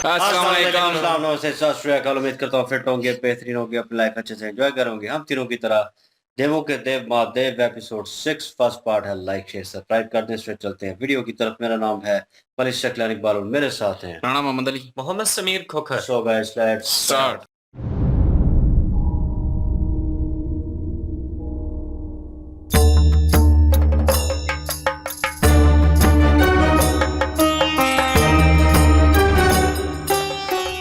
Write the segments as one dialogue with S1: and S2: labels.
S1: अस्सलाम वालेकुम।
S2: नमस्ते, सत श्री अकाल। उम्मीद करता हूँ फिट होंगे, बेहतरीन होंगे, अपनी लाइफ अच्छे से एंजॉय करोगे। हम तीनों की तरह देवों के देव महादेव एपिसोड 6 फर्स्ट पार्ट है। लाइक शेयर सब्सक्राइब कर दें। फिर चलते हैं वीडियो की तरफ। मेरा नाम है मलिक शक्लानी बालू, मेरे साथ हैं
S1: Rana Mohammad Ali,
S3: Mohammad Sameer Khokhar.
S2: So guys let's
S1: start.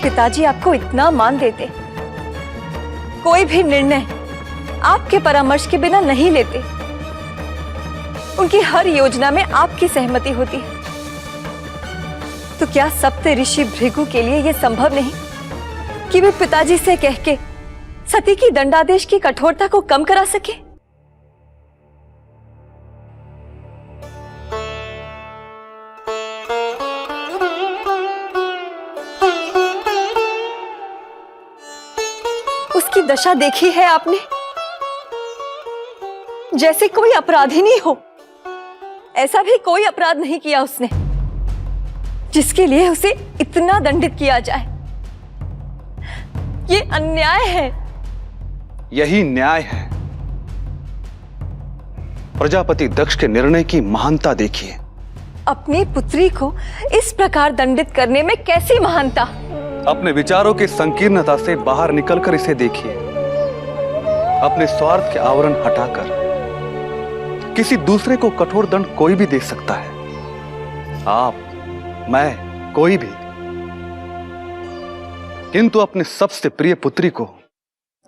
S4: पिताजी आपको इतना मान देते, कोई भी निर्णय आपके परामर्श के बिना नहीं लेते। उनकी हर योजना में आपकी सहमति होती है। तो क्या सप्त ऋषि भृगु के लिए यह संभव नहीं कि वे पिताजी से कह के सती की दंडादेश की कठोरता को कम करा सके? उसकी दशा देखी है आपने? जैसे कोई अपराधी हो। ऐसा भी कोई अपराध नहीं किया उसने जिसके लिए उसे इतना दंडित किया जाए। ये अन्याय है।
S5: यही न्याय है। प्रजापति दक्ष के निर्णय की महानता देखिए।
S4: अपनी पुत्री को इस प्रकार दंडित करने में कैसी महानता?
S5: अपने विचारों की संकीर्णता से बाहर निकलकर इसे देखिए। अपने स्वार्थ के आवरण हटाकर किसी दूसरे को कठोर दंड कोई भी दे सकता है। आप, मैं, कोई भी। किंतु अपने सबसे प्रिय पुत्री को,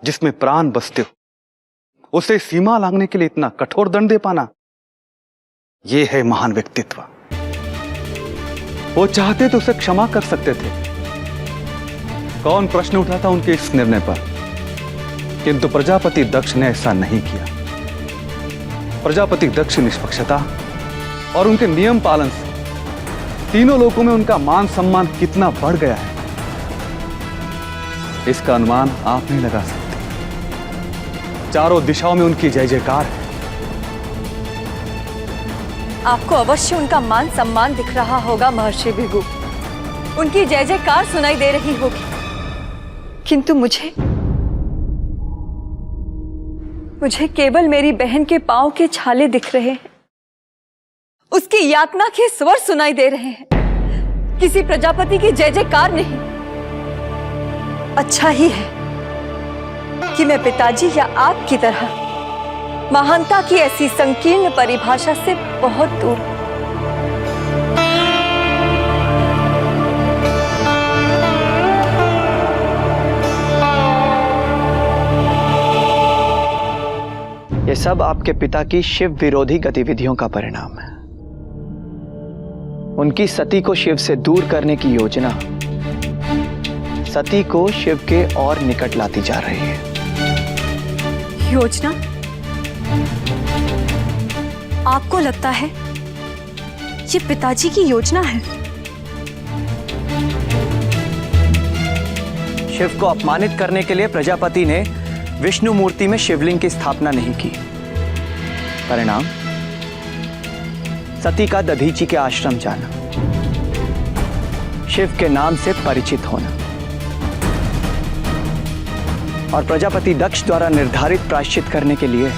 S5: जिसमें प्राण बसते हो, उसे सीमा लांघने के लिए इतना कठोर दंड दे पाना, यह है महान व्यक्तित्व। वो चाहते तो उसे क्षमा कर सकते थे। कौन प्रश्न उठाता उनके इस निर्णय पर? किंतु प्रजापति दक्ष ने ऐसा नहीं किया। प्रजापति दक्ष निष्पक्षता और उनके नियम पालन से तीनों लोकों में उनका मान सम्मान कितना बढ़ गया है, इसका अनुमान आप नहीं लगा सकते। चारों दिशाओं में उनकी जय जयकार है।
S4: आपको अवश्य उनका मान सम्मान दिख रहा होगा महर्षि भृगु। उनकी जय जयकार सुनाई दे रही होगी। किंतु मुझे केवल मेरी बहन के पांव के छाले दिख रहे हैं। उसकी यातना के स्वर सुनाई दे रहे हैं। किसी प्रजापति की जय जयकार नहीं। अच्छा ही है कि मैं पिताजी या आपकी तरह महानता की ऐसी संकीर्ण परिभाषा से बहुत दूर हूं।
S6: ये सब आपके पिता की शिव विरोधी गतिविधियों का परिणाम है। उनकी सती को शिव से दूर करने की योजना सती को शिव के और निकट लाती जा रही है।
S4: योजना? आपको लगता है ये पिताजी की योजना है?
S6: शिव को अपमानित करने के लिए प्रजापति ने विष्णु मूर्ति में शिवलिंग की स्थापना नहीं की। परिणाम, सती का दधीची के आश्रम जाना, शिव के नाम से परिचित होना और प्रजापति दक्ष द्वारा निर्धारित प्रायश्चित करने के लिए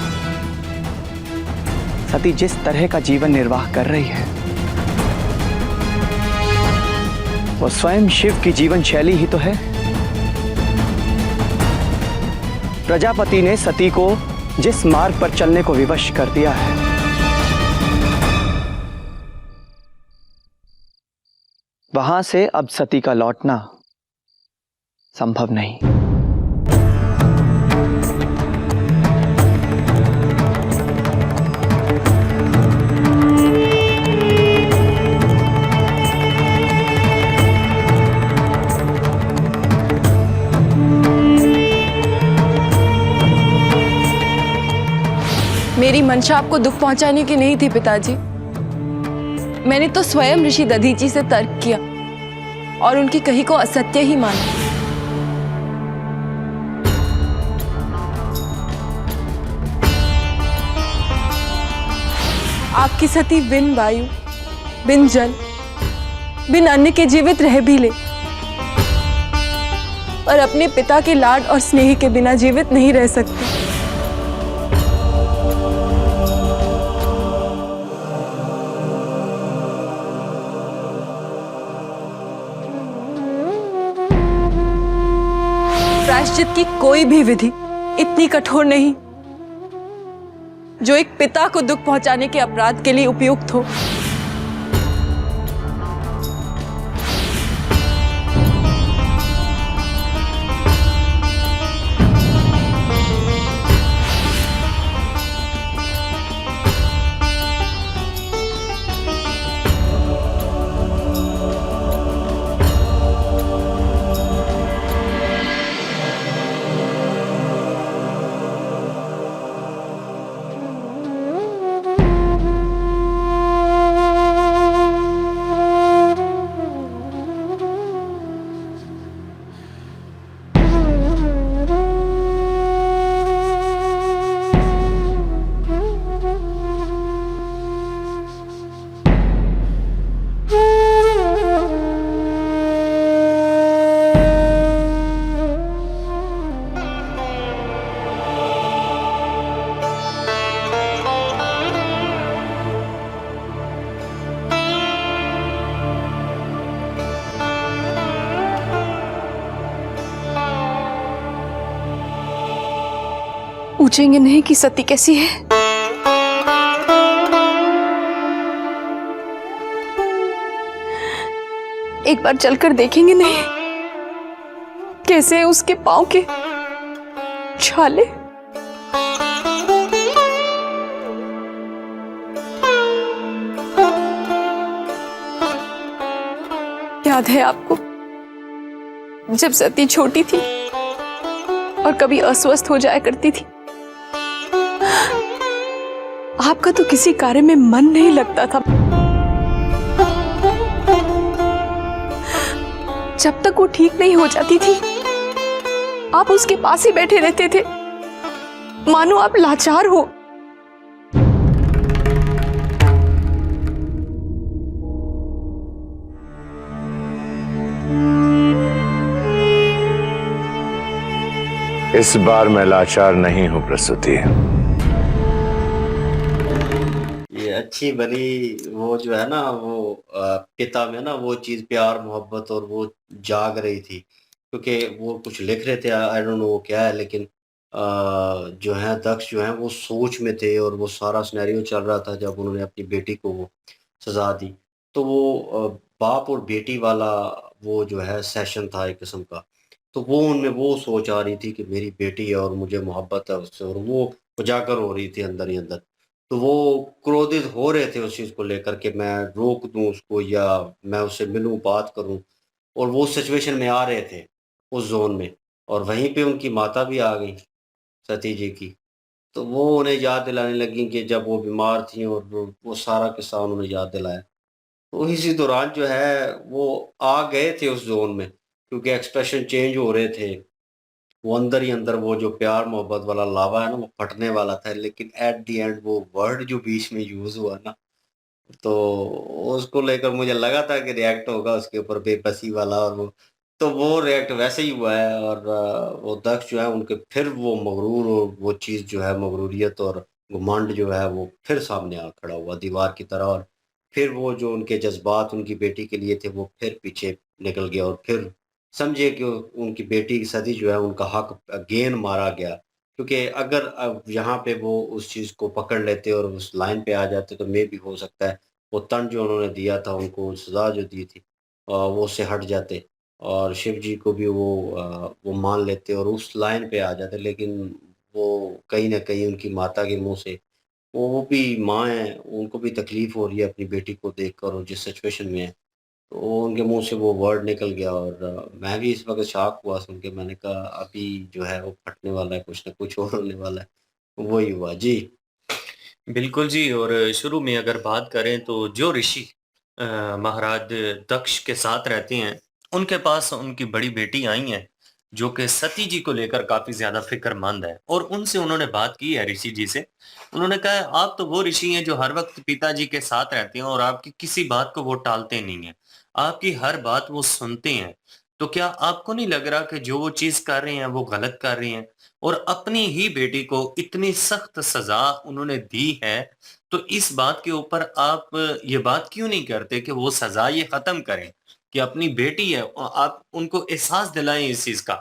S6: सती जिस तरह का जीवन निर्वाह कर रही है, वो स्वयं शिव की जीवन शैली ही तो है। प्रजापति ने सती को जिस मार्ग पर चलने को विवश कर दिया है, वहां से अब सती का लौटना संभव नहीं।
S7: मेरी मंशा आपको दुख पहुंचाने की नहीं थी पिताजी। मैंने तो स्वयं ऋषि दधीची से तर्क किया और उनकी कही को असत्य ही माना। आपकी सती बिन वायु, बिन जल, बिन अन्न के जीवित रह भी ले, पर अपने पिता के लाड और स्नेह के बिना जीवित नहीं रह सकती। प्रायश्चित की कोई भी विधि इतनी कठोर नहीं जो एक पिता को दुख पहुंचाने के अपराध के लिए उपयुक्त हो। पूछेंगे नहीं कि सती कैसी है? एक बार चलकर देखेंगे नहीं कैसे है उसके पांव के छाले? याद है आपको जब सती छोटी थी और कभी अस्वस्थ हो जाया करती थी, आपका तो किसी कार्य में मन नहीं लगता था। जब तक वो ठीक नहीं हो जाती थी आप उसके पास ही बैठे रहते थे, मानो आप लाचार हो।
S1: इस बार मैं लाचार नहीं हूं प्रसूति।
S2: ये अच्छी भली वो जो है ना वो पिता में ना वो चीज़ प्यार मोहब्बत और वो जाग रही थी, क्योंकि वो कुछ लिख रहे थे, आई डोंट नो वो क्या है, लेकिन जो है दक्ष जो है वो सोच में थे और वो सारा सिनेरियो चल रहा था जब उन्होंने अपनी बेटी को वो सजा दी। तो वो बाप और बेटी वाला वो जो है सेशन था एक किस्म का। तो वो उनमें वो सोच आ रही थी कि मेरी बेटी है और मुझे मोहब्बत है उससे, और वो उजागर हो रही थी अंदर ही अंदर। तो वो क्रोधित हो रहे थे उस चीज़ को लेकर के मैं रोक दूँ उसको या मैं उससे मिलूँ, बात करूँ, और वो सिचुएशन में आ रहे थे, उस ज़ोन में। और वहीं पे उनकी माता भी आ गईं, सती जी की। तो वो उन्हें याद दिलाने लगी कि जब वो बीमार थीं और वो सारा किस्सा उन्होंने याद दिलाया। तो इसी दौरान जो है वो आ गए थे उस ज़ोन में, क्योंकि एक्सप्रेशन चेंज हो रहे थे। वो अंदर ही अंदर वो जो प्यार मोहब्बत वाला लावा है ना वो फटने वाला था, लेकिन एट द एंड वो वर्ड जो बीच में यूज़ हुआ ना, तो उसको लेकर मुझे लगा था कि रिएक्ट होगा उसके ऊपर बेबसी वाला, और वो रिएक्ट वैसे ही हुआ है। और वो दक्ष जो है उनके फिर वो मगरूर और वो चीज़ जो है मगरूरियत और घमंड जो है वो फिर सामने आ खड़ा हुआ दीवार की तरह, और फिर वो जो उनके जज़्बात उनकी बेटी के लिए थे वो फिर पीछे निकल गया, और फिर समझिए कि उनकी बेटी की सदी जो है उनका हक गेन मारा गया। क्योंकि अगर यहाँ पे वो उस चीज़ को पकड़ लेते और उस लाइन पे आ जाते तो मे बी हो सकता है वो तंज जो उन्होंने दिया था उनको सज़ा जो दी थी वो उससे हट जाते और शिव जी को भी वो मान लेते और उस लाइन पे आ जाते। लेकिन वो कहीं न कहीं उनकी माता के मुँह से वो भी माँ हैं, उनको भी तकलीफ़ हो रही है अपनी बेटी को देखकर और जिस सिचुएशन में है। तो उनके मुँह से वो वर्ड निकल गया और मैं भी इस वक़्त शॉक हुआ सुन के। मैंने कहा अभी जो है वो फटने वाला है, कुछ न कुछ और होने वाला है। वही हुआ। जी।
S3: बिल्कुल जी। और शुरू में अगर बात करें तो जो ऋषि महाराज दक्ष के साथ रहते हैं, उनके पास उनकी बड़ी बेटी आई हैं, जो कि सती जी को लेकर काफ़ी ज़्यादा फ़िक्रमंद है और उनसे उन्होंने बात की है ऋषि जी से। उन्होंने कहा, "आप तो वो ऋषि हैं जो हर वक़्त पिताजी के साथ रहते हैं और आपकी किसी बात को वो टालते नहीं हैं। आपकी हर बात वो सुनते हैं। तो क्या आपको नहीं लग रहा कि जो वो चीज कर रहे हैं वो गलत कर रहे हैं? और अपनी ही बेटी को इतनी सख्त सजा उन्होंने दी है, तो इस बात के ऊपर आप ये बात क्यों नहीं करते कि वो सजा ये खत्म करें, कि अपनी बेटी है आप उनको एहसास दिलाएं इस चीज का।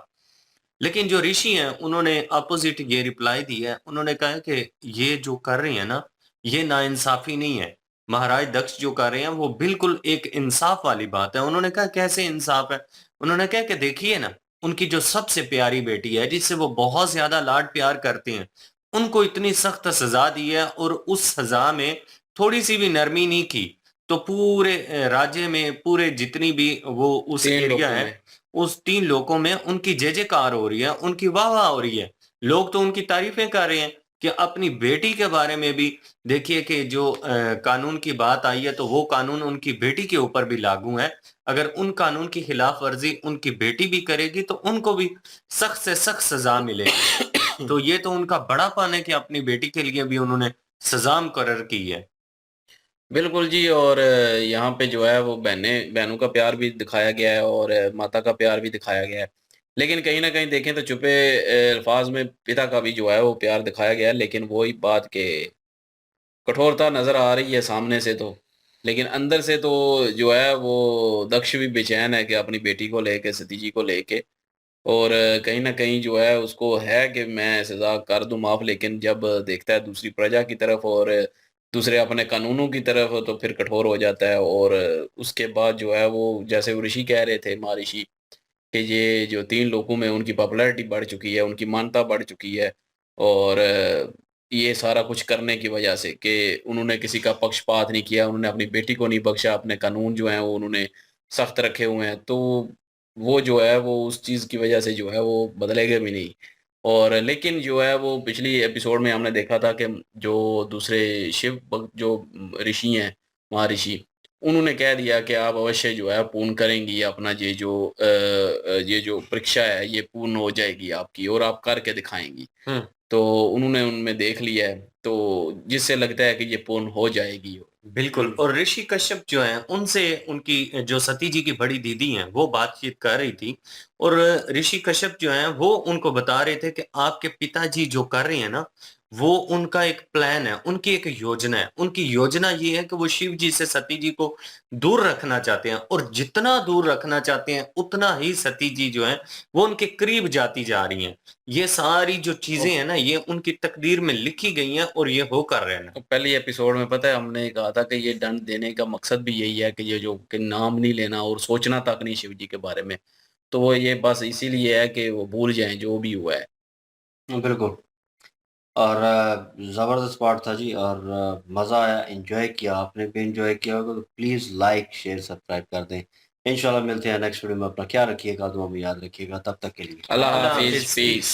S3: लेकिन जो ऋषि हैं उन्होंने अपोजिट ये रिप्लाई दिया है, उन्होंने कहा है कि ये जो कर रहे हैं ना, ये नाइंसाफी नहीं है। महाराज दक्ष जो कर रहे हैं वो बिल्कुल एक इंसाफ वाली बात है। उन्होंने कहा कैसे इंसाफ है? उन्होंने कहा कि देखिए ना, उनकी जो सबसे प्यारी बेटी है जिससे वो बहुत ज्यादा लाड प्यार करते हैं, उनको इतनी सख्त सजा दी है और उस सजा में थोड़ी सी भी नरमी नहीं की, तो पूरे राज्य में पूरे जितनी भी वो उस
S8: तीन
S3: एरिया
S8: लोगों
S3: है,
S8: में
S3: उस 3 लोगों में उनकी जय-जयकार हो रही है, उनकी वाह-वाह हो रही है। लोग तो उनकी तारीफ़ें कर रहे हैं कि अपनी बेटी के बारे में भी देखिए कि जो कानून की बात आई है, तो वो कानून उनकी बेटी के ऊपर भी लागू है। अगर उन कानून की खिलाफ-वर्ज़ी उनकी बेटी भी करेगी, तो उनको भी सख्त से सख्त सज़ा मिलेगी। तो ये तो उनका बड़ापन है कि अपनी बेटी के लिए भी उन्होंने सज़ा मुकर्रर की है।
S8: बिल्कुल जी। और यहाँ पे जो है वो बहनों का प्यार भी दिखाया गया है और माता का प्यार भी दिखाया गया है। लेकिन कहीं न कहीं देखें तो छुपे अल्फाज़ में पिता का भी जो है वो प्यार दिखाया गया है, लेकिन वही बात के कठोरता नज़र आ रही है सामने से तो। लेकिन अंदर से तो जो है वो दक्ष भी बेचैन है कि अपनी बेटी को लेके, सती जी को लेके। और कहीं न कहीं जो है उसको है कि मैं सज़ा कर दूँ माफ़, लेकिन जब देखता है दूसरी प्रजा की तरफ और दूसरे अपने कानूनों की तरफ तो फिर कठोर हो जाता है। और उसके बाद जो है वो जैसे वो ऋषि कह रहे थे, महर्षि, कि ये जो 3 लोगों में उनकी पॉपुलैरिटी बढ़ चुकी है, उनकी मान्यता बढ़ चुकी है। और ये सारा कुछ करने की वजह से कि उन्होंने किसी का पक्षपात नहीं किया, उन्होंने अपनी बेटी को नहीं बख्शा, अपने कानून जो हैं वो उन्होंने सख्त रखे हुए हैं। तो वो जो है वो उस चीज़ की वजह से जो है वो बदलेगा भी नहीं। और लेकिन जो है वो पिछली एपिसोड में हमने देखा था कि जो दूसरे शिव भक्त जो ऋषि हैं, महर्षि, उन्होंने कह दिया कि आप अवश्य जो है पूर्ण करेंगी अपना ये जो परीक्षा है ये पूर्ण हो जाएगी आपकी और आप करके दिखाएँगी।
S3: हुँ।
S8: तो उन्होंने उनमें देख लिया है, तो जिससे लगता है कि ये पूर्ण हो जाएगी।
S3: बिल्कुल। और ऋषि कश्यप जो हैं, उनसे उनकी जो सती जी की बड़ी दीदी हैं, वो बातचीत कर रही थी और ऋषि कश्यप जो हैं, वो उनको बता रहे थे कि आपके पिताजी जो कर रहे हैं ना, वो उनका एक प्लान है, उनकी एक योजना है। उनकी योजना ये है कि वो शिव जी से सती जी को दूर रखना चाहते हैं और जितना दूर रखना चाहते हैं, उतना ही सती जी जो हैं, वो उनके करीब जाती जा रही हैं। ये सारी जो चीज़ें हैं ना, ये उनकी तकदीर में लिखी गई हैं और ये होकर रहे हैं।
S8: तो पहली एपिसोड में पता है हमने कहा था कि ये दंड देने का मकसद भी यही है कि ये जो कि नाम नहीं लेना और सोचना तक नहीं शिव जी के बारे में। तो वो ये बस इसीलिए है कि वो भूल जाएँ जो भी हुआ है।
S2: बिल्कुल। और ज़बरदस्त पार्ट था जी और मज़ा आया, एन्जॉय किया, आपने भी एन्जॉय किया होगा तो प्लीज़ लाइक, शेयर, सब्सक्राइब कर दें। इंशाल्लाह मिलते हैं नेक्स्ट वीडियो में। अपना ख्याल रखिएगा, दुआ में याद रखिएगा। तब तक के लिए
S8: अल्लाह
S3: अल्लाह
S8: हाफ़िज़,
S3: हाफ़िज़।
S8: पीस।